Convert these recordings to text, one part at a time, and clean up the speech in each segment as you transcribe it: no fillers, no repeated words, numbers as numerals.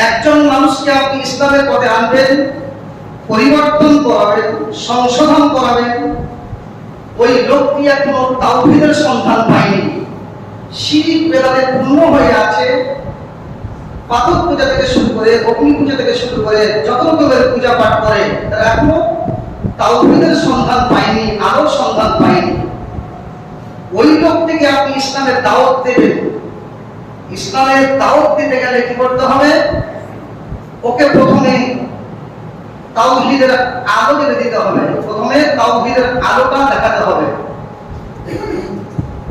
একজন মানুষকে আপনি ইসলামের পথে আনবেন, পরিবর্তন করাবেন, সংশোধন করাবেন, ওই লোকটি এখনো তাওহীদের সন্ধান পায়নি, শিরক বেদাতে পূর্ণ হয়ে আছে। পাথর পূজা থেকে শুরু করে, অগ্নি পূজা থেকে শুরু করে যত রকমের পূজা পাঠ করে, তারা এখনো তাওহীদের সন্ধান পায়নি, আলোর সন্ধান পায়নি। ওই লোকটিকে আপনি ইসলামের দাওয়াত দেবেন। ইসলামের দাওয়াত দিতে গেলে কি করতে হবে? ওকে প্রথমে তাওহীদের আলো জ্বেলে দিতে হবে। প্রথমে তাওহীদের আলোটা দেখাতে হবে।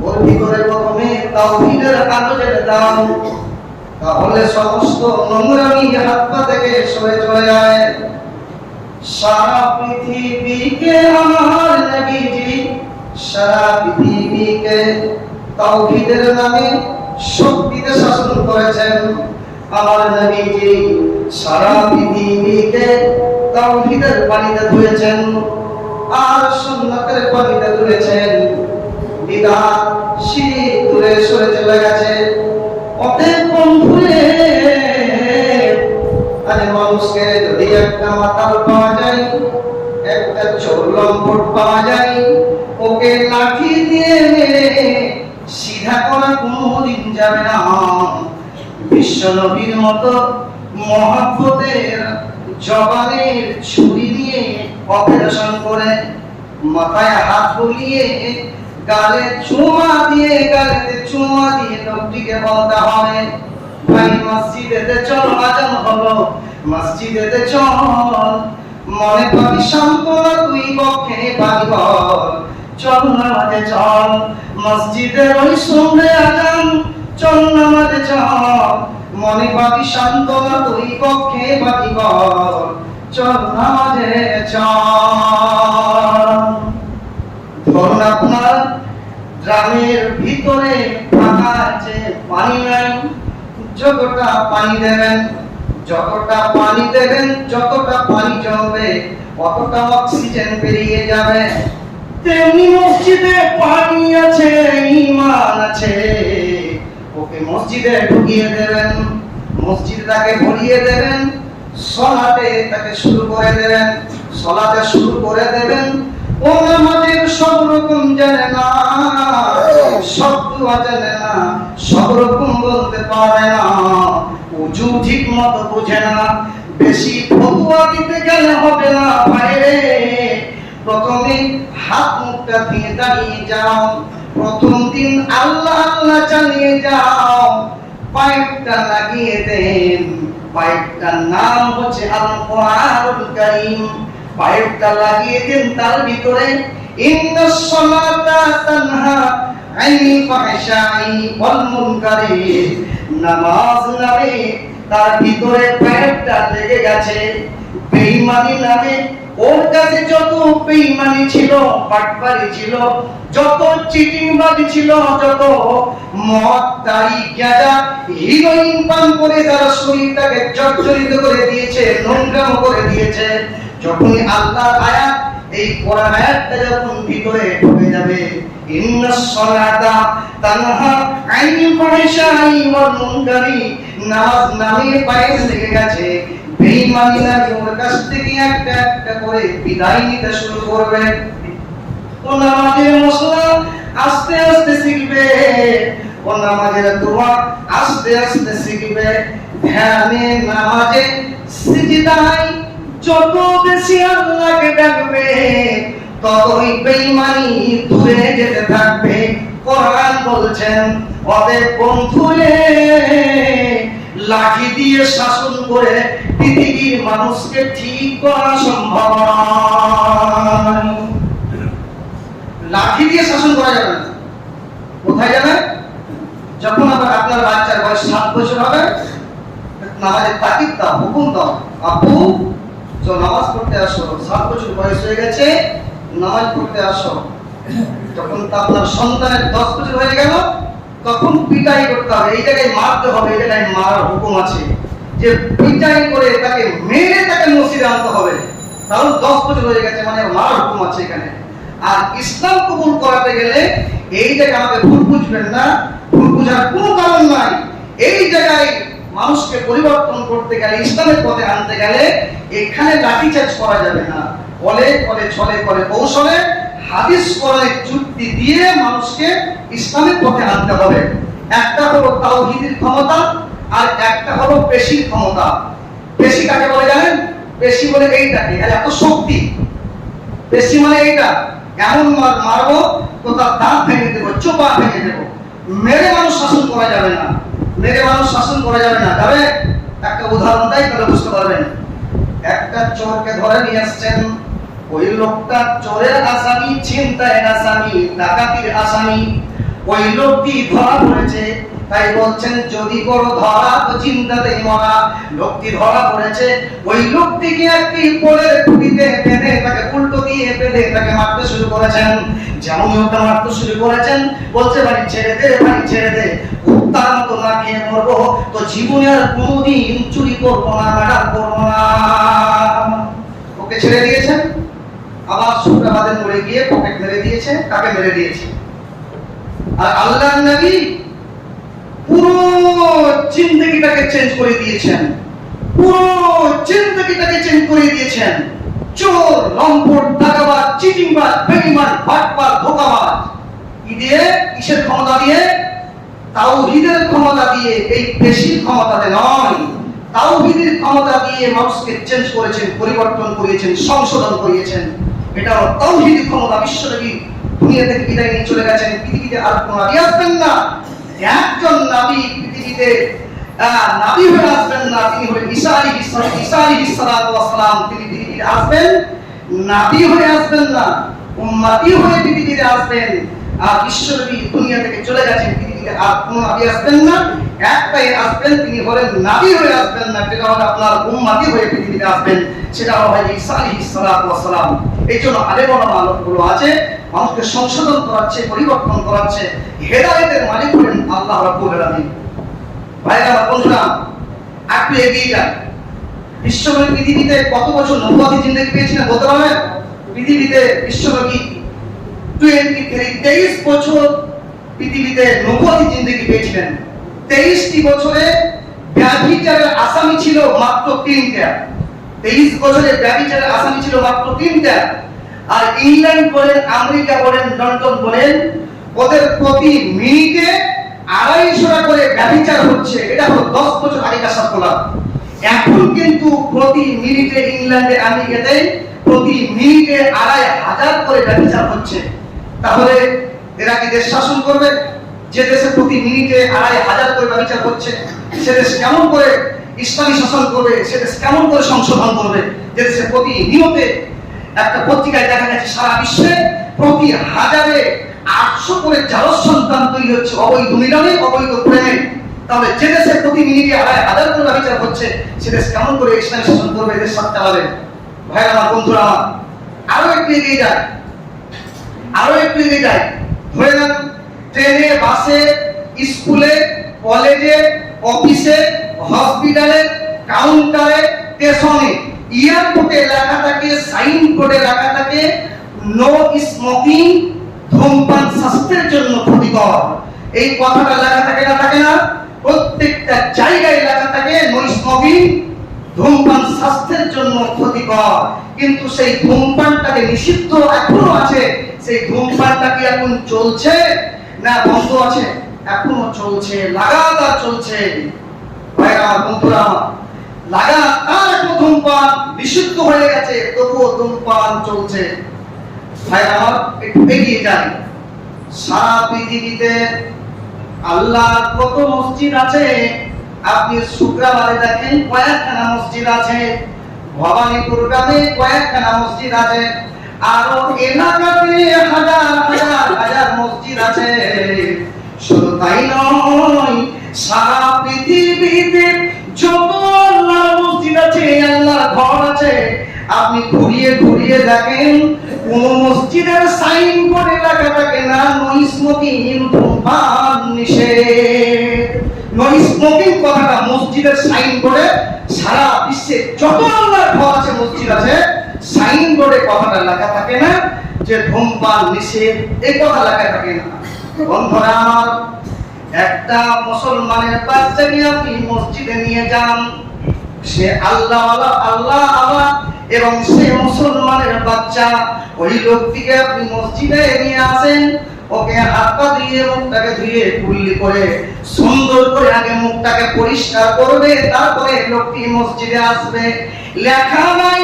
ওর ভিতরে প্রথমে তাওহীদের আলো জ্বেলে দাও, তাহলে সমস্ত নোংরামি হাত পা থেকে সরে চলে যায়। সারা পৃথিবীকে আমার নবীজি, সারা পৃথিবীকে তাওহীদের নামে শক্তিতে শাসন করেছেন। আমার নবীজি সারা পৃথিবীকে তাওহীদের পানিতে ধুয়েছেন আর সুন্নাতের পানিতে ধুয়েছেন। বিদআত শিরক দূরে সরে চলে গেছে। অতএব বন্ধুরে, আজ মানুষকে যদি একটা মাতাল পাওয়া যায়, একটা চোর লম্পট পাওয়া যায়, ওকে লাঠি দিয়ে মেরে সিধা করা কোনোদিন যাবে না। বিশ্ব নবীর মতো মহব্বতের জবানের ছুরি দিয়ে অপারেশন করে, মাথায় হাত বুলিয়ে, গালে চুমা দিয়ে, গালেতে চুমা দিয়ে লোকটিকে বলতে হবে, ভাই মসজিদেতে চল, আজান হলো, মসজিদেতে চল, মনে পাবি সান্ত্বনা, তুই পক্ষে পাবি বল, চল নামাজে চল, মসজিদের ওই শুনবে আজান, চল নামাজে চল, মনে পাবি সান্ত্বনা, তুই পক্ষে পাবি বল, চল নামাজে চল। ধরুন আপনার গ্রামের ভিতরে ফাঁকা আছে, পানি নাই, যতটা পানি দেবেন, যতটা পানি দেবেন, যতটা পানি জমবে, অতটা অক্সিজেন বেরিয়ে যাবে। তেমনি মসজিদে পানি আছে, ঈমান আছে, ওকে মসজিদে ঢুকিয়ে দেবেন, মসজিদটাকে ভরিয়ে দেবেন, সালাতে তাকে শুরু করে দেবেন, সালাতে শুরু করে দেবেন। ও নামাজের সব রকম জানে না, সব দোয়া জানে না, সব রকম বলতে পারে না, উজু ঠিক মতো বোঝে না, বেশি ফতোয়া দিতে গেলে হবে না ভাইরে। প্রথমে হাত মুখটা দিয়ে দাঁড়িয়ে যাও, প্রথম দিন আল্লাহ আল্লাহ চালিয়ে যাও, পাইপটা লাগিয়ে দেন, পাইপটার নাম হচ্ছে আল কোরআনুল কারীম। পাইপটা লাগিয়ে দেন, তার ভিতরে ইন্নাস সালাতা তানহা আনিল ফাহশাই ওয়াল মুনকারি, নামাজ নামে তার ভিতরে পাইপটা লেগে গেছে। বেঈমানি নামে ওর কাছে যত বেঈমানি ছিল, বাটপারি ছিল, যত চিটিংবাজি ছিল, যত মদ, দাড়ি, গাঁজা, হিরোইন পান করে তারা শরীরটাকে জর্জরিত করে দিয়েছে, নোংরাম করে দিয়েছে। যখনই আল্লাহর আয়াত, এই কোরআন আয়াতটা যখন ভিতরে ঢুকে যাবে, ইন্নাস সালাতা তানহা আনিল ফাহশাই ওয়াল মুনকারি, নামাজ নামে পায়ে লেগে গেছে। বেঈমানি নামে ওর কাছ থেকে একটা একটা করে বিদায় নিতে শুরু করবে। ও নামাজের মশলা আস্তে আস্তে শিখবে, ও নামাজের দোয়া আস্তে আস্তে শিখবে। ধ্যানে, নামাজে, সিজদায় যত বেশি আল্লাহকে ডাকবে, ততই বেঈমানি দূরে যেতে থাকবে। কোরআন বলছেন, ওদের বন্ধুরে, লাঠি দিয়ে শাসন করে পৃথিবীর মানুষকে ঠিক করা সম্ভব নয়। লাঠি দিয়ে শাসন করা যাবে না। কোথায় যাবে? যখন আবার আপনার বাচ্চার বয়স 7 বছর হবে, নামাজের তাকিদ দাও, হুকুম দাও, আপু চলো নামাজ পড়তে আসো, 7 বছর বয়স হয়ে গেছে, নামাজ পড়তে আসো। যখন আপনার সন্তানের 10 বছর হয়ে গেল, তখন পিটাই করতে হবে, এই জায়গায় মারতে হবে, এই জায়গায় মারার হুকুম আছে, যে পিটাই করে তাকে মেরে তাকে মসজিদে আনতে হবে। তাহলে 10 বছর হয়ে গেছে, মানে মারার হুকুম আছে এখানে। আর ইসলাম কবুল করাতে গেলে এই জায়গায় আমাকে ভুল বুঝবেন না, ভুল বুঝার কোনো কারণ নাই। এই জায়গায় মানুষকে পরিবর্তন করতে গেলে, ইসলামের পথে আনতে গেলে এখানে লাঠিচার্জ করা যাবে না। বলে করে ছলে করে কৌশলে হাদিস কোরআনের যুক্তি দিয়ে মানুষকে ইসলামের পথে আনতে হবে। একটা হলো তাওহীদের ক্ষমতা, আর একটা হলো পেশির ক্ষমতা। পেশি কাকে বলে জানেন? পেশি বলে এইটাকে, এত শক্তি। পেশি মানে এইটা, এমন মারবো তো তার দাঁত ভেঙে দেবো, চোপা ভেঙে দেবো। মেরে মানুষ শাসন করা যাবে না, মেরে মানুষ শাসন করা যাবে না। যাবে? একটা উদাহরণ দেয় তাহলে বুঝতে পারবেন। একটা চোরকে ধরে নিয়ে আসছেন, ওই লোকটা চোরের আসামি, ছিনতাইয়ের আসামি, ডাকাতির আসামি। ওই লোকটি ধরা পড়েছে, তাই বলছেন যদি করো ধরা তো চিন্তাতেই মরা। লোকটি ধরা পড়েছে, ওই লোকটিকে একটি পোলের খুঁটিতে বেঁধে তাকে উল্টো দিয়ে বেঁধে তাকে মারতে শুরু করেছেন। যেমন ওটা মারতে শুরু করেছেন, বলছে ভাই ছেড়ে দে, ভাই ছেড়ে দে, কুত্তার মতো না খেয়ে মরবো তো জীবনে আর কোনোদিন চুরি করবো না, মার্ডার করবো না। ওকে ছেড়ে দিয়েছেন, আবার শুক্রবারে মরে গিয়ে পকেট মেরে দিয়েছে। কাকে মেরে দিয়েছে? আর আল্লাহর নবী পুরো জিন্দেগিটাকে চেঞ্জ করে দিয়েছেন, পুরো জিন্দেগিটাকে চেঞ্জ করে দিয়েছেন। চোর, লম্পট, দাগাবাজ, চিটিংবাজ, বেঈমান, বাটপার, ধোঁকাবাজ, কি দিয়ে? কিসের ক্ষমতা দিয়ে? তাওহীদের ক্ষমতা দিয়ে। এই পেশির ক্ষমতাতে নয়, তাওহীদের ক্ষমতা দিয়ে মানুষকে চেঞ্জ করেছেন, পরিবর্তন করিয়েছেন, সংশোধন করিয়েছেন। এটা হলো তাওহীদের ক্ষমতা। বিশ্বনবী দুনিয়া থেকে বিদায় নিয়ে চলে গেছেন, পৃথিবীতে আর কোনো নবী আসবেন না। একজন নবী পৃথিবীতে নবী হয়ে আসবেন না, তিনি হলেন ঈসা আলাইহিস সালাতু ওয়াস সালাম। তিনি পৃথিবীতে আসবেন, নবী হয়ে আসবেন না, উম্মতি হয়ে পৃথিবীতে আসবেন। আর বিশ্বনবী দুনিয়া থেকে চলে গেছেন, পৃথিবীতে আর কোনো নবী আসবেন না। একটাই আসবেন, তিনি হলেন নবী হয়ে আসবেন না, সেটা হলো আপনার উম্মতি হয়ে পৃথিবীতে আসবেন, সেটা হলো ঈসা আলাইহিস সালাতু ওয়াস সালাম। এই জন্য আলেম ওলামা লোকগুলো আছে, মানুষকে সংশোধন করাচ্ছে, পরিবর্তন করাচ্ছে। হেদায়েতের মালিক হলেন আল্লাহ রাব্বুল আলামিন। ভাইরা বন্ধুরা, আপনি এগিয়ে যান। বিশ্বনবী পৃথিবীতে কত বছর নবুয়তি জিন্দেগি পেয়েছিলেন বলতে পারবেন? পৃথিবীতে বিশ্বনবী 23 বছর পৃথিবীতে নবুয়তি জিন্দেগি পেয়েছিলেন। 23টি বছরে ব্যভিচারের আসামি ছিল মাত্র 3টা। 23 বছরে ব্যভিচারের আসামি ছিল মাত্র 3টা। আর ইংল্যান্ড বলেন, আমেরিকা বলেন, লন্ডন বলেন, ওদের প্রতি মিনিটে 250 করে ব্যভিচার হচ্ছে। এটা হলো 10 বছর আগেকার সাফল্য। এখন কিন্তু প্রতি মিনিটে ইংল্যান্ডে, আমেরিকাতে প্রতি মিনিটে 2500 করে ব্যভিচার হচ্ছে। তাহলে এরা কি দেশ শাসন করবে? যে দেশে প্রতি মিনিটে 2500 করে ব্যভিচার হচ্ছে, সে দেশ কেমন করে ইসলামী শাসন করবে? সে দেশ কেমন করে সংশোধন করবে? যে দেশে প্রতি নিয়তে, একটা পত্রিকায় দেখা গেছে সারা বিশ্বে প্রতি 1800 করে জারজ সন্তান তৈরি হচ্ছে অবৈধ মিলনে, অবৈধ প্রেমে। তাহলে যে দেশে প্রতি মিনিটে 2500 করে ব্যভিচার হচ্ছে, সে দেশ কেমন করে ইসলামী শাসন করবে, দেশ চালাবে? ভাইরা আমার, বন্ধুরা আমার, আরো একটু এগিয়ে যায়, আরো একটু এগিয়ে যায়। ধরে নেন ট্রেনে, বাসে, স্কুলে, কলেজে, অফিসে, হসপিটালে, কাউন্টারে, স্টেশনে, এয়ারপোর্টে লেখা থাকে, সাইন বোর্ডে লেখা থাকে নো স্মোকিং, ধূমপান স্বাস্থ্যের জন্য ক্ষতিকর। এই কথাটা লেখা থাকে না? থাকে না? প্রত্যেকটা জায়গায় লেখা থাকে নো স্মোকিং, ধূমপান স্বাস্থ্যের জন্য ক্ষতিকর। কিন্তু সেই ধূমপানটাকে নিষিদ্ধ এখনো আছে। সেই ধূমপানটা কি এখন চলছে না বন্ধ আছে? এখনো চলছে, লাগাতার চলছে। ভাইরা আমার, বন্ধুরা আমার, লাগাতার ধূমপান নিষিদ্ধ হয়ে গেছে, তবুও ধূমপান চলছে। ভাইরা আমার, একটু এগিয়ে যাই। সারা পৃথিবীতে আল্লাহর কত মসজিদ আছে? আপনি শুক্রবারে দেখেন কয়েকখানা মসজিদ আছে, ভবানীপুর গ্রামে কয়েকখানা মসজিদ আছে, আরো এলাকাতে হাজার হাজার হাজার মসজিদ আছে। শুধু তাই নয়, সারা পৃথিবীতে যত আল্লাহর মসজিদ আছে, আল্লাহর ঘর আছে, আপনি ঘুরিয়ে ঘুরিয়ে দেখেন কোন মসজিদের সাইন বোর্ডে লেখা থাকে না নো স্মোকিং, ধূমপান নিষেধ। নো স্মোকিং কথাটা মসজিদের সাইন বোর্ডে, সারা বিশ্বে যত আল্লাহর ঘর আছে, মসজিদ আছে, সাইন বোর্ডে কথাটা লেখা থাকে না যে ধূমপান নিষেধ, এই কথা লেখা থাকে না। বন্ধুরা আমার, একটা মুসলমানের বাচ্চাকে আপনি মসজিদে নিয়ে যান, সে আল্লাহ আল্লাহ আল্লাহ, এবং সে মুসলমানের বাচ্চা, ওই লোকটিকে আপনি মসজিদে নিয়ে আসেন, ওকে হাত পা ধুয়ে মুখটাকে ধুয়ে কুল্লি করে সুন্দর করে আগে মুখটাকে পরিষ্কার করবে, তারপরে লোকটি মসজিদে আসবে। লেখা নাই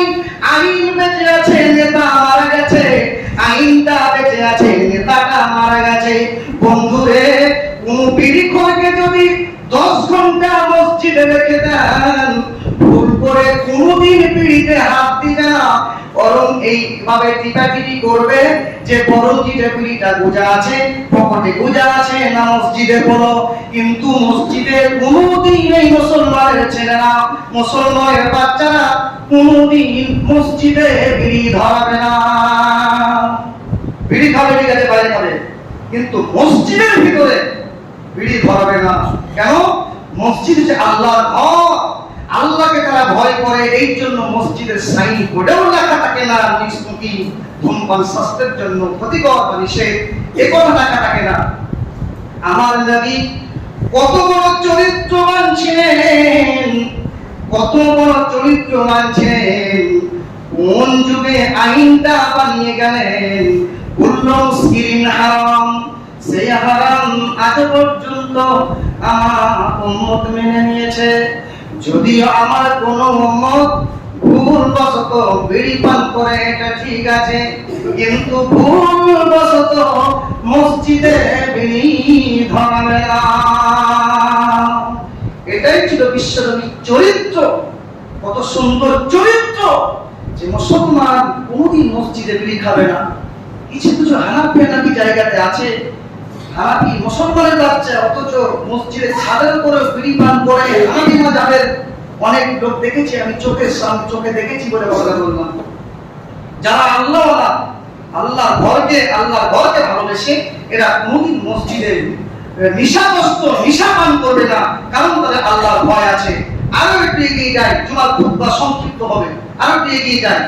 আইন বেঁচে আছে, নেতা মারা গেছে, আইনটা বেঁচে আছে, নেতাটা মারা গেছে। বন্ধুরে, কোন বিড়ি খোরকে যদি 10 ঘন্টা মসজিদে রেখে দেন, ভুল করে কোনদিন বিড়িতে হাত দিবে না, বরং এইভাবে টিপাটিপি করবে যে বরং যে বিড়িটা গোজা আছে, পকেটে গোজা আছে না মসজিদে বলো। কিন্তু মসজিদে কোনদিন এই মুসলমানের ছেলেরা, মুসলমানের বাচ্চারা কোনদিন মসজিদে বিড়ি ধরাবে না। বিড়ি খাবে ঠিক আছে, বাইরে খাবে, কিন্তু মসজিদের ভিতরে বিড়ি ধরাবে না। কেন? মসজিদ যে আল্লাহর ঘর, আল্লাহকে তারা ভয় করে, এই জন্য মসজিদের সাইন বোর্ডেও লেখা থাকে না নিষ্পত্তি, ধূমপান স্বাস্থ্যের জন্য ক্ষতিকর বা নিষেধ, এ কথা লেখা থাকে না। আমার নবী কত বড় চরিত্রবান ছিলেন, কত বড় চরিত্রবান ছিলেন, কোন যুগে আইনটা বানিয়ে গেলেন, কুল্লু মুসকিরিন হারাম, সেই হারাম আজ পর্যন্ত আমার উম্মত মেনে নিয়েছে। যদিও আমার কোন উম্মত ভুলবশত বিড়ি পান করে, এটা ঠিক আছে, কিন্তু ভুলবশত মসজিদে বিড়ি ধরাবে না। এটাই ছিল বিশ্বনবীর চরিত্র। কত সুন্দর চরিত্র যে মুসলমান কোনদিন মসজিদে বিড়ি খাবে না। কিছু কিছু হানাফি জায়গাতে আছে, হানাফি মুসলমানের বাচ্চা, অথচ মসজিদের ছাদের উপরে বিড়ি পান করে। হানাফি মাযহাবের অনেক লোক দেখেছি আমি, চোখে দেখেছি বলে কথা বললাম, যারা আল্লাহর ঘরকে ভালোবেসে, এরা কোনদিন মসজিদে নিশা পান করবে না, কারণ তাদের আল্লাহর ভয় আছে। আরো একটু এগিয়ে যায়, জুমার খুতবা সংক্ষিপ্ত হবে, আরো একটু এগিয়ে যায়।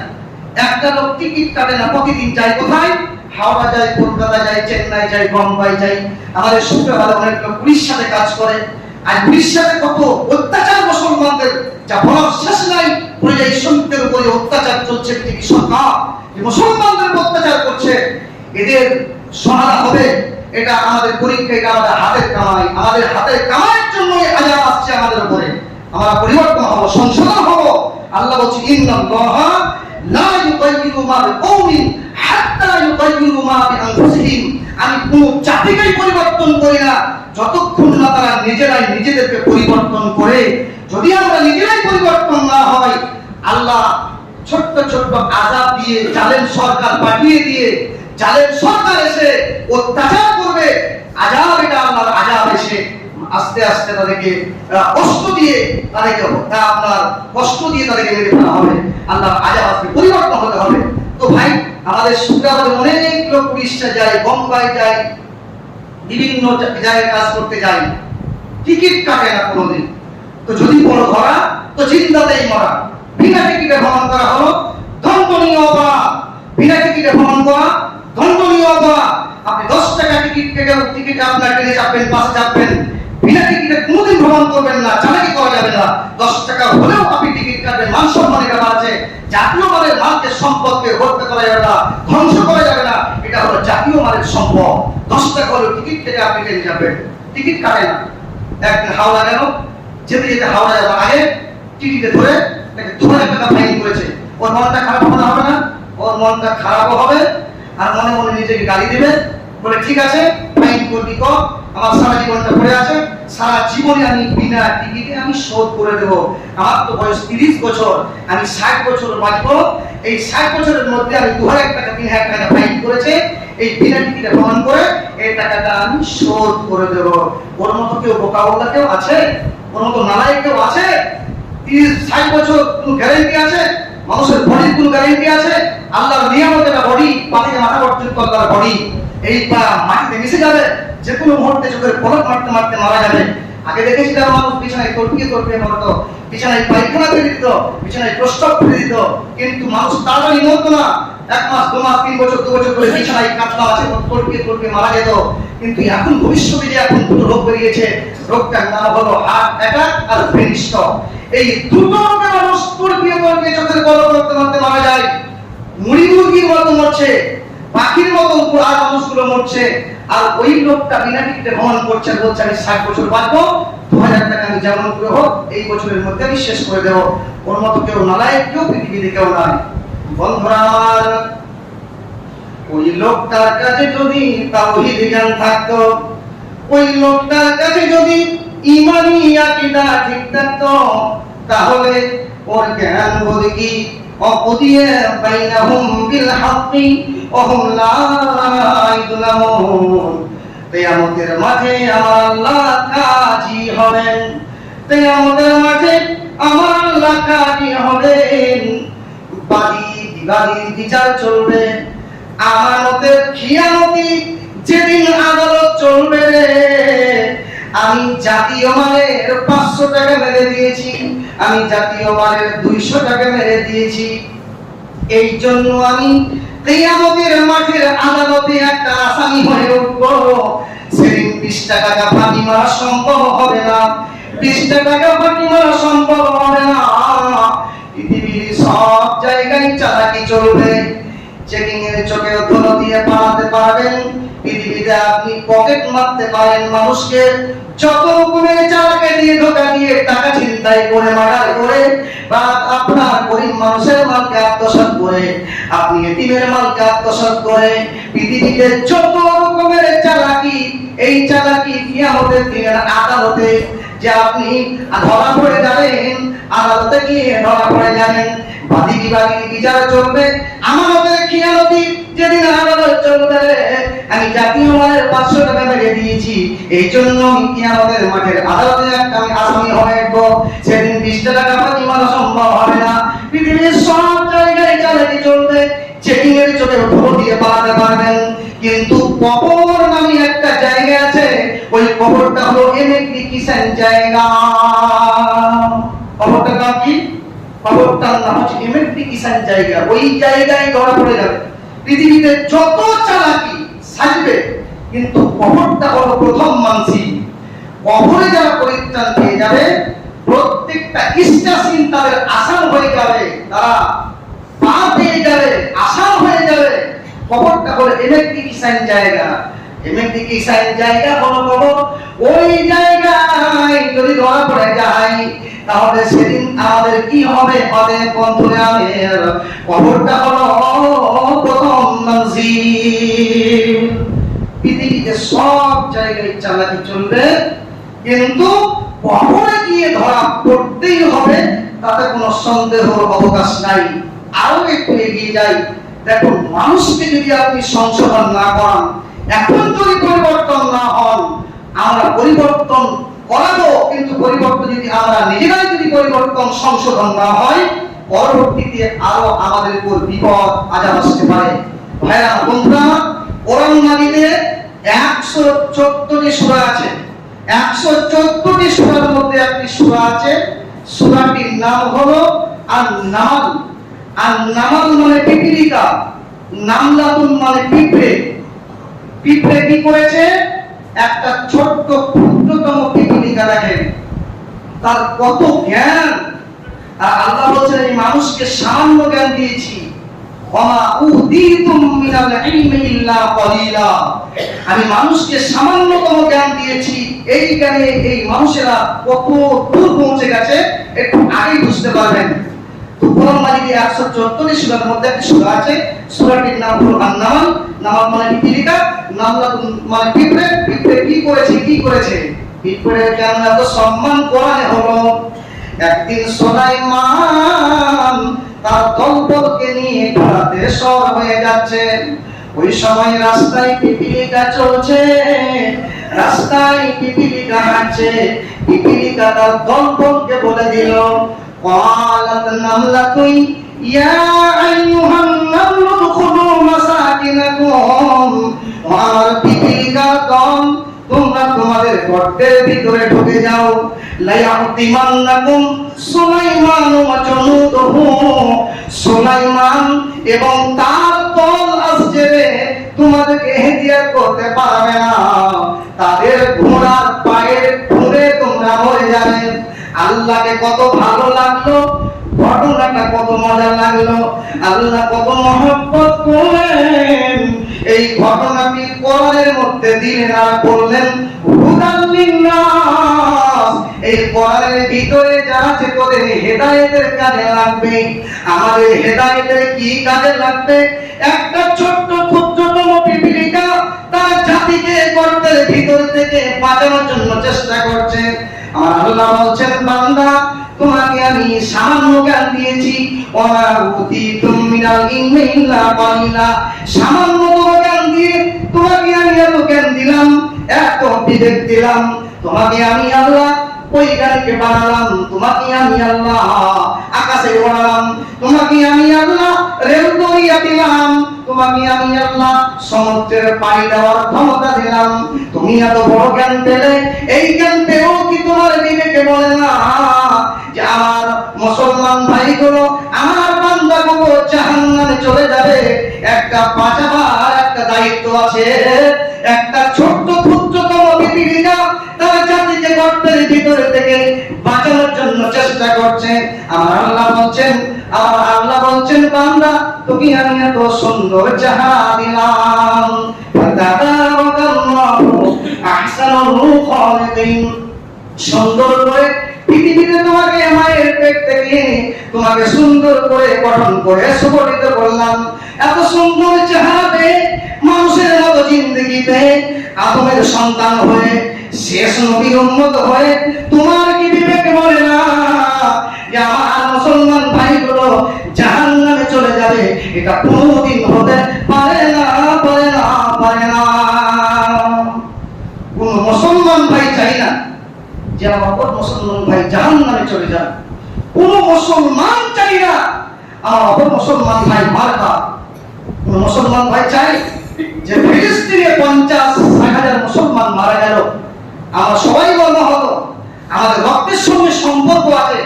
একটা লোক টিকিট কাটে না, প্রতিদিন যায় কোথায়? হাওড়া যায়, কলকাতা যায়, চেন্নাই যায়, বোম্বাই যায়। আমাদের শুক্রবারে অনেক লোক উড়িষ্যাতে কাজ করে। আর উড়িষ্যাতে কত অত্যাচার মুসলমানদের, যা বলার শেষ নাই। পরিযায়ী শ্রমিকদের উপরে অত্যাচার চলছে, পৃথিবীর সরকার মুসলমানদের অত্যাচার করছে। এদের সহায়তা হবে, এটা আমাদের পরীক্ষা, এটা আমাদের হাতের কামাই। আমাদের হাতের কামাইয়ের জন্যই আযাব আসছে আমাদের উপরে। আমরা পরিবর্তন হব, সংশোধন হব। আল্লাহ বলছে, ইন্নাল্লাহা লা ইউগাইয়িরু মা বিকওমিন হাত্তা ইউগাইয়িরু মা বিআনফুসিহিম। আমি কোন জাতিকেই পরিবর্তন করি না যতক্ষণ না তারা নিজেরাই নিজেদেরকে পরিবর্তন করে। যদি আমরা নিজেরাই পরিবর্তন না হয়, আল্লাহ ছোট্ট ছোট্ট আযাব দিয়ে, জালেম সরকার পাঠিয়ে দিয়ে, জালেম সরকার এসে অত্যাচার করবে। আযাব, এটা আল্লাহর আযাব এসে আস্তে আস্তে তাদেরকে কষ্ট দিয়ে তাদেরকে মেরে ফেলা হবে। আল্লাহর আযাব আসবে, পরিবর্তন হতে হবে। তো ভাই, আমাদের শুক্রবারে অনেক লোক উড়িষ্যা যায়, বোম্বাই যায়, বিভিন্ন জায়গায় কাজ করতে যায়, টিকিট কাটে না কোনোদিন। তো যদি কোনো ধরা, তো জিন্দাতেই মরা। বিনা টিকিটে ভ্রমণ করা হলো দণ্ডনীয় অপরাধ। বিনা টিকিটে ভ্রমণ করা দণ্ডনীয় অপরাধ। আপনি 10 টাকা টিকিট কেটে টিকিটে আপনার ট্রেনে চাপবেন, বাসে চাপবেন, বিনা টিকিটে কোনোদিন ভ্রমণ করবেন না, চালাকি করা যাবে না। 10 টাকা হলেও আপনি টিকিট কাটবেন। মান সম্মানের ব্যাপার আছে। জাতীয় মানের মালকে, সম্পদকে হত্যা করা যাবে না, ধ্বংস করা যাবে না। এটা হলো জাতীয় মানের সম্পদ। 10 টাকা হলেও টিকিট কেটে আপনি ট্রেনে যাবেন, টিকিট কাটে না। একদিন হাওড়া গেল, যেতে যেতে হাওড়া যাওয়ার আগে টিকিটে ধরে 2000 টাকা ফাইন করেছে। ওর মনটা খারাপ হবে না? ওর মনটা খারাপও হবে, আর মনে মনে নিজেকে গালি দেবে, বলে ঠিক আছে ফাইন করবি কর, আমার সারা জীবনটা পড়ে আছে, সারা জীবনে আমি বিনা টিকিটে আমি শোধ করে দেব। আমার তো বয়স 30 বছর, আমি 60 বছর বাঁচবো। এই 60 বছরের মধ্যে আমি 2000 টাকা 3000 টাকা ফাইন করেছে, এই বিনা টিকিটে ভ্রমণ করে এই টাকাটা আমি শোধ করে দেব। ওর মতো কেউ বোকাওয়ালা কেউ আছে? ওর মতো নালায়েক কেউ আছে? 30-60 বছর কোন গ্যারান্টি আছে? মানুষের বডির কোন গ্যারান্টি আছে? আল্লাহর নিয়ামত, এটা বডি, পা থেকে মাথা পর্যন্ত আল্লাহর বডি। এই পা মাটিতে মিশে যাবে, যে কোনো মুহূর্তে চোখের পলক মারতে মারতে মারা যাবে। আগে দেখেছিলাম মানুষ বিছানায় তড়পিয়ে মরতো, বিছানায় পায়খানা ফেলে দিত, বিছানায় প্রস্রাব ফেলে দিত, কিন্তু মানুষ তাড়াতাড়ি মরতো না। 1 মাস, 2 মাস, 3 বছর, 2 বছর করে বিছানায় কাতলা আছে, তড়পিয়ে মারা যেত। কিন্তু এখন ভবিষ্যতে যে এখন দুটো রোগ বেরিয়েছে, রোগটার নাম হলো হার্ট অ্যাটাক আর ব্রেন স্ট্রোক। এই দুটো রোগে মানুষ তড়পিয়ে চোখের পলক করতে করতে মারা যায়। মুড়ি মুরগির মতো মরছে, পাখির মতো আর মানুষগুলো মরছে। আর ওই লোকটা বিনা টিকিটে ভ্রমণ করছে, বলছে আমি 60 বছর বাঁচবো, 2000 টাকা আমি যেমন করে হোক এই বছরের মধ্যে আমি শেষ করে দেবো। ওর মতো কেউ নালায়, কেউ পৃথিবীতে কেউ নাই। বন্ধুরা আমার, ওই লোকটার কাছে যদি তাওহীদ জ্ঞান থাকতো, ওই লোকটার কাছে যদি ঈমানি আকীদা ঠিক থাকতো, তাহলে ওর জ্ঞান বলে কি অকুদিয়া বাইনাহুম বিল হাক্কি ওয়া হুম লা ইযলামুন। কিয়ামতের মাঠে আমার আল্লাহ কাজী হবেন, কিয়ামতের মাঠে আমার আল্লাহ কাজী হবেন। বাদী বিবাদীর বিচার চলবে, আমানতের খিয়ানতি যেদিন আদালত চলবে রে। আমি জাতীয় মালের 500 টাকা মেরে দিয়েছি, আমি জাতীয় মালের 200 টাকা মেরে দিয়েছি, এই জন্য আমি কিয়ামতের মাঠের আদালতে একটা আসামি হয়ে উঠবো। সেদিন 20 টাকা ফাঁকি মারা সম্ভব হবে না, 20 টাকা ফাঁকি মারা সম্ভব হবে না। পৃথিবীর সব জায়গায় চালাকি চলবে, চেকিং এর চোখে ধুলো দিয়ে পালাতে পারবেন। পৃথিবীতে আপনি পকেট মারতে পারেন মানুষকে, যত রকমের চালাকি দিয়ে ধোঁকা দিয়ে টাকা ছিনতাই করে মার্ডার করে, বা আপনার গরিব মানুষের মালকে আত্মসাৎ করে, আপনি এতিমের মালকে আত্মসাৎ করে, পৃথিবীতে যত রকমের চালাকি, এই চালাকি কিয়ামতের দিনের আদালতে যে আপনি ধরা পড়ে যাবেন, আদালতে গিয়ে ধরা পড়ে যাবেন। বাদী বিবাদীর বিচার চলবে, আমাদের খিয়ানতি যেদিন আদালত চলবে। আমি জাতীয় মালের 500 টাকা মেরে দিয়েছি, এই জন্য কিয়ামতের মাঠের আদালতে একটা আমি আসামি হয়ে উঠবো। সেদিন 20 টাকা ফাঁকি মারা সম্ভব হবে না। পৃথিবীর সব জায়গায় চালাকি চলবে, চেকিং এর চোখে ধুলো দিয়ে পালাতে পারবেন। কিন্তু কবর নামে একটা জায়গা আছে, ওই কবরটা হলো ইমিগ্রেশন জায়গা। কবরটার নাম কি? কবরটার নাম হচ্ছে ইমিগ্রেশন জায়গা। ওই জায়গায় ধরা পড়ে যাবে। পৃথিবীতে যত চালাকি সাজবে, কিন্তু কবরটা হলো প্রথম মানসি। কবরে যারা পরিত্রাণ পেয়ে যাবে, প্রত্যেকটা স্টেশন তাদের আসান হয়ে যাবে, তারা পা পেয়ে যাবে, আসান হয়ে যাবে। কবরটা হলো ইমিগ্রেশন জায়গা। ইমিগ্রেশন জায়গা হলো কবর। ওই জায়গায় যদি ধরা পড়ে যায়, তাহলে সেদিন আমাদের কি হবে? হবে বন্ধুরা আমার, কবরটা হলো প্রথম মঞ্জিল। পৃথিবীতে সব জায়গায় চালাকি চলবে, কিন্তু কবরে গিয়ে ধরা পড়তেই হবে, তাতে কোনো সন্দেহের অবকাশ নাই। আরো একটু এগিয়ে যাই, দেখুন মানুষকে যদি আপনি সংশোধন না করান, এখন যদি পরিবর্তন না হন, আমরা পরিবর্তন করাবো, কিন্তু পরিবর্তন যদি আমরা নিজেরাই যদি পরিবর্তন সংশোধন না হয়, পরবর্তীতে আরো আমাদের উপর বিপদ আজাব আসতে পারে। ভাইরা বন্ধুরা, কোরআন মাজিদে 114টি সূরা আছে। 114টি সূরার মধ্যে একটি সূরা আছে, সূরাটির নাম হলো আন-নামল। আন-নামল মানে পিপীলিকা, নামলাতুন মানে পিঁপড়ে। পিঁপড়ে কি করেছে? একটা ছোট্ট ক্ষুদ্রতম পিপীলিকা, দেখেন তার কত জ্ঞান। আর আল্লাহ বলছেন এই মানুষকে সামান্য জ্ঞান দিয়েছি, ওমা উদিতুম মিনাল ইলমি ইল্লা কলিলা। আমি মানুষকে সামান্যতম জ্ঞান দিয়েছি, এই জ্ঞানে এই মানুষেরা কত দূর পৌঁছে গেছে একটু আগেই বুঝতে পারবেন। তো কোরআন মাজিদে 114টি সূরার মধ্যে একটি সূরা আছে, সূরাটির নাম হলো আন-নামল। নামল মানে পিপীলিকা, নামলাতুন মানে পিঁপড়ে। পিঁপড়ে কি করেছে? কি করেছে? পিঁপড়ে কেন এত সম্মান কোরআনে হলো? একদিন সুলাইমান তার দলবলকে নিয়ে ঘোড়াতে সওয়ার হয়ে যাচ্ছে। ওই সময় রাস্তায় পিপীলিকা চলছে, রাস্তায় পিপীলিকা হাঁটছে। পিপীলিকা তার দলবলকে বলে দিল, قالت نملة يا أيها النمل ادخلوا مساكنكم। আমার পিপীলিকা দল, তোমরা তোমাদের গর্তের ভিতরে ঢুকে যাও। লায়াতিমান্নাকুম সুলাইমান ওয়া জুনুদুহু। সুলাইমান এবং তার দল আসবে, তোমাদেরকে হেদিয়া করতে পারবে না। আল্লাহকে কত ভালো লাগলো, ঘটনাটা কত মজা লাগলো, আল্লাহ কত মহব্বত করলেন। এই ঘটনাটি কোরআনের মধ্যে দিলেন আর বললেন হুদাল লিন্নাস। এই কোরআনের ভিতরে যা আছে তোদের হেদায়েতের কাজে লাগবে। আমাদের হেদায়েতের কি কাজে লাগবে? একটা ছোট্ট ক্ষুদ্রতম পিপীলিকা তার জাতিকে গর্তের ভিতর থেকে বাঁচানোর জন্য চেষ্টা করছে। আর আল্লাহ বলছেন বান্দা তোমাকে আমি সামান্য জ্ঞান দিয়েছি, ওয়া উতিতুম মিনাল ইলমি ইল্লা কালিলা। সামান্য জ্ঞান দিয়ে তোমাকে আমি এত জ্ঞান দিলাম, এত বিবেক দিলাম। তোমাকে আমি আল্লাহ ওই জ্ঞানকে বানালাম, তোমাকে আমি আল্লাহ আকাশে বানালাম, তোমাকে আমি আল্লাহ রেল দরিয়া দিলাম, তোমাকে আমি আল্লাহ সমুদ্রের পানি দেওয়ার ক্ষমতা দিলাম। তুমি এত বড় জ্ঞান পেলে, এই জ্ঞান পেয়েও কি তোমার বিবেকে বলে না যে আমার মুসলমান ভাইগুলো, আমার বান্দাগুলো জাহান্নামে চলে যাবে? একটা বাঁচাবার একটা দায়িত্ব আছে। একটা ছোট্ট ক্ষুদ্রতম পিপীলিকা তার জাতিকে গর্তের ভিতরে থেকে বাঁচানোর জন্য চেষ্টা করছে। আমার আল্লাহ বলছেন বান্দা তোকে আমি এত সুন্দর জাহা দিলাম। ফাতাবারাকাল্লাহু আহসানুল খালিকিন। সুন্দর করে পৃথিবীতে তোমাকে মায়ের পেট থেকে তোমাকে সুন্দর করে গঠন করে সুগঠিত করলাম। এত সুন্দর চেহারাতে মানুষের মতো জিন্দেগিতে আদমের সন্তান হয়ে শেষ নবীর উম্মত হয়ে তোমার কি বিবেক বলে না যে আমার মুসলমান ভাইগুলো জাহান্নামে চলে যাবে? এটা কোনোদিন হতে পারে না, পারে না, পারে না। কোন মুসলমান ভাই চাই না যে আমার অপর মুসলমান ভাই জাহান্নামে চলে যান। কোন মুসলমান চাই না আমার অপর মুসলমান ভাই মারা। কোন মুসলমান ভাই চাই যে ফিলিস্তিনে 50,000 মুসলমান মারা গেল, আমরা সবাই বলা হলো আমাদের রক্তের সঙ্গে সম্পর্ক আছে,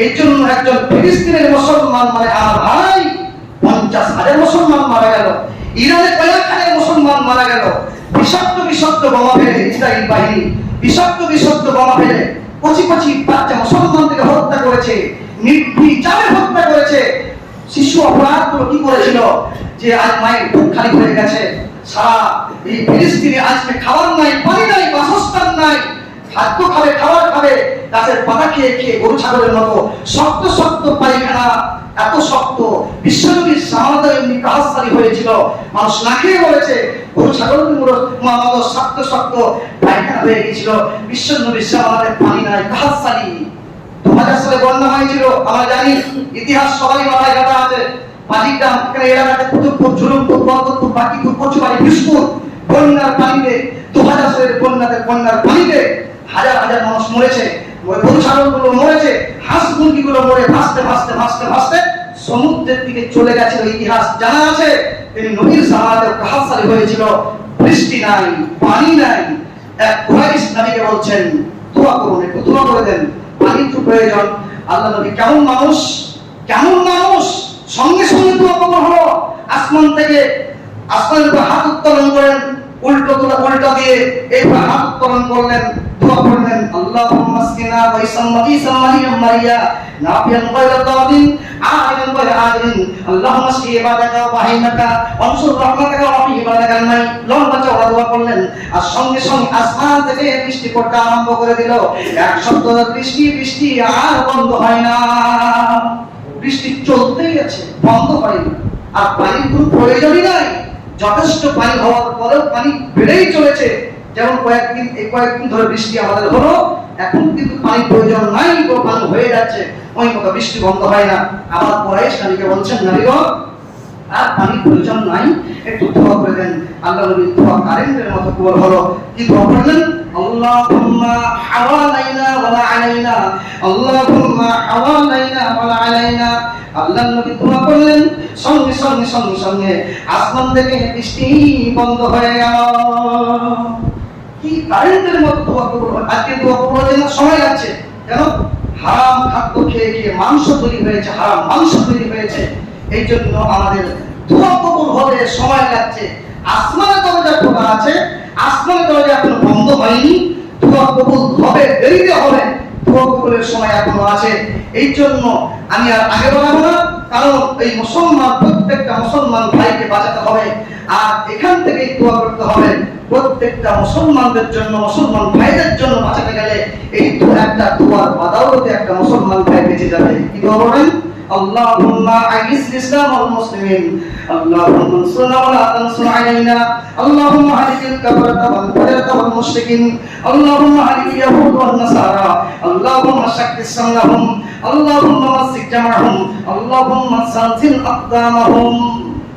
এই জন্য একজন ফিলিস্তিনের মুসলমান মানে আমার ভাই। 50,000 মুসলমান মারা গেল, ইরানে কয়েকখানে মুসলমান মারা গেল। বিষাক্ত বোমা ফেলে ইসরায়েল বাহিনী বিষাক্ত বোমা ফেলে কচি বাচ্চা মুসলমানদেরকে হত্যা করেছে, নির্বিচারে হত্যা করেছে। শিশু অপরাধগুলো কি করেছিল যে আজ মায়ের বুক খালি হয়ে গেছে। সারা এই ফিলিস্তিনে আজকে খাবার নাই, পানি নাই, বাসস্থান নাই। খাদ্য খাবে, খাবার খাবে, গাছের পাতা খেয়ে গরু ছাগলের মতো শক্ত পায়খানা, এত শক্ত। বিশ্বনবীর সাহাবারা এমনি কাহাসারি হয়েছিল, মানুষ না খেয়ে বলেছে গরু ছাগলের মতো শক্ত পায়খানা হয়ে গেছিল। বিশ্বনবীর সাহাবাদের পানি নাই, কাহাসারি। 2000 সালে বন্যা হয়েছিল, আমরা জানি, ইতিহাস সবাই মাথায় গাঁথা আছে। পাজিগ্রাম এখানে এলাকাতে কুতুবপুর, ঝুলুমপুর, বরকতপুর, বাকিপুর, কচুবাড়ি, বিষ্ণুপুর বন্যার পানিতে 2000 সালের বন্যার পানিতে হাজার মানুষ মরেছে। গরু ছাগলগুলো মরেছে, হাঁস মুরগিগুলো মরে ভাসতে সমুদ্রের দিকে চলে গেছে। ইতিহাস জানা আছে। তিনি নবীর সাহাবাতে কাহাসারি হয়েছিল, বৃষ্টি নাই, পানি নাই। এক কুরাইশ নবীকে বলছেন দোয়া করুন, একটু দোয়া করে দেন, পানির খুব প্রয়োজন। আল্লাহ নবী কেমন মানুষ সঙ্গে দোয়া কবুল হলো। আসমানের উপর হাত উত্তোলন করেন, উল্টো দিয়ে এইভাবে হাত উত্তোলন করলেন, দোয়া করলেন আল্লাহুম্মা আসকিনা ওয়াইসাম মাগিসাম মালিয়াম মারিয়া নাফিয়ান গায়রা দাবিন আলিমান গায়রা আলিন আল্লাহুম্মা আসকি ইবাদাকা ওয়া বাহিমাকা ওয়ানসুর রাহমাতাকা ওয়া ফি ইবাদাকাল মাই। লম্বা চওড়া দোয়া করলেন, আর সঙ্গে আসমান থেকে বৃষ্টি পড়তে আরম্ভ করে দিল। এক সপ্তাহ বৃষ্টি আর বন্ধ হয় না। বৃষ্টি চলতেই আছে, বন্ধ হয় না। আর পানির কোনো প্রয়োজনই নাই। যথেষ্ট পানি হওয়ার পরেও পানি বেড়েই চলেছে। যেমন কয়েকদিন ধরে বৃষ্টি আমাদের হলো, এখন কিন্তু পানির প্রয়োজন নাই, পানি হয়ে যাচ্ছে, ওই মতো বৃষ্টি বন্ধ হয় না। আবার কুরাইশ নবীকে বলছেন নবীগণ আর পানির প্রয়োজন নাই, একটু দোয়া করে দেন। আল্লাহ নবী দোয়া কারেন্টের মতো কবুল হলো। কি দোয়া করলেন? আল্লাহুম্মা হাওয়ালাইনা ওয়ালা আলাইনা, আল্লাহুম্মা হাওয়ালাইনা ওয়ালা আলাইনা। আল্লাহ নবী দোয়া করলেন, সঙ্গে আসমান থেকে বৃষ্টি বন্ধ হয়ে গেল। কি কারেন্টের মতো দোয়া কবুল হয়। আজকে দোয়া কবুল হতে সময় লাগছে, কেন? হারাম খাদ্য খেয়ে মাংস তৈরি হয়েছে, হারাম মাংস তৈরি হয়েছে। এই জন্য আমাদের দোয়া কবুল হতে সময় লাগছে। আসমানের দরজা খোলা আছে, আসমানের দরজা এখনো বন্ধ হয়নি। দোয়া কবুল হবে, দেরিতে হবে। দোয়া কবুলের সময় এখনো আছে। এই জন্য আমি আর আগে বাড়াবো না, কারণ এই মুসলমান প্রত্যেকটা মুসলমান ভাইকে বাঁচাতে হবে। আর এখান থেকেই দোয়া করতে হবে প্রত্যেকটা মুসলমানদের জন্য, মুসলমান ভাইদের জন্য বাঁচাতে গেলে এই একটা দোয়ার বাদাওয়াতে একটা মুসলমান ভাই বেঁচে যাবে। কি দোয়া বলেন? আল্লাহুম্মা আইজিল ইসলাম ওয়াল মুসলিমিন, আল্লাহুম্মা আনসুরনা ওয়া লা তানসুর আলাইনা, আল্লাহুম্মা হাদিল কাফারাতা ওয়াল ফাজারাতা ওয়াল মুশরিকিন, আল্লাহুম্মা হাদিল ইয়াহুদ ওয়ান নাসারা, আল্লাহুম্মা শাক্কিস সামলাহুম, আল্লাহুম্মা মাসসিক জামাহুম, আল্লাহুম্মা সানজিল আকদামাহুম।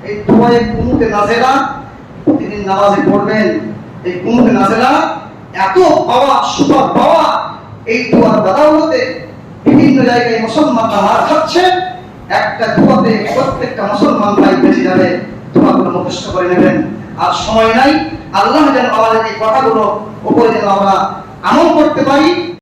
এই দোয়ায়ে কুনুতে নাযিলা প্রতিদিন নামাজে পড়বেন। এই কুনুতে নাযিলা এত পাওয়া, সুপার পাওয়া, এই দোয়ার বাদাওয়াতে বিভিন্ন জায়গায় মুসলমানরা মার খাচ্ছে। একটা দোয়াতে প্রত্যেকটা মুসলমান ভাই বেঁচে যাবে। দোয়াগুলো মুখস্থ করে নেবেন। আর সময় নাই, আল্লাহ যেন আমাদের এই কথাগুলো উপরে যেন আমরা আমল করতে পারি।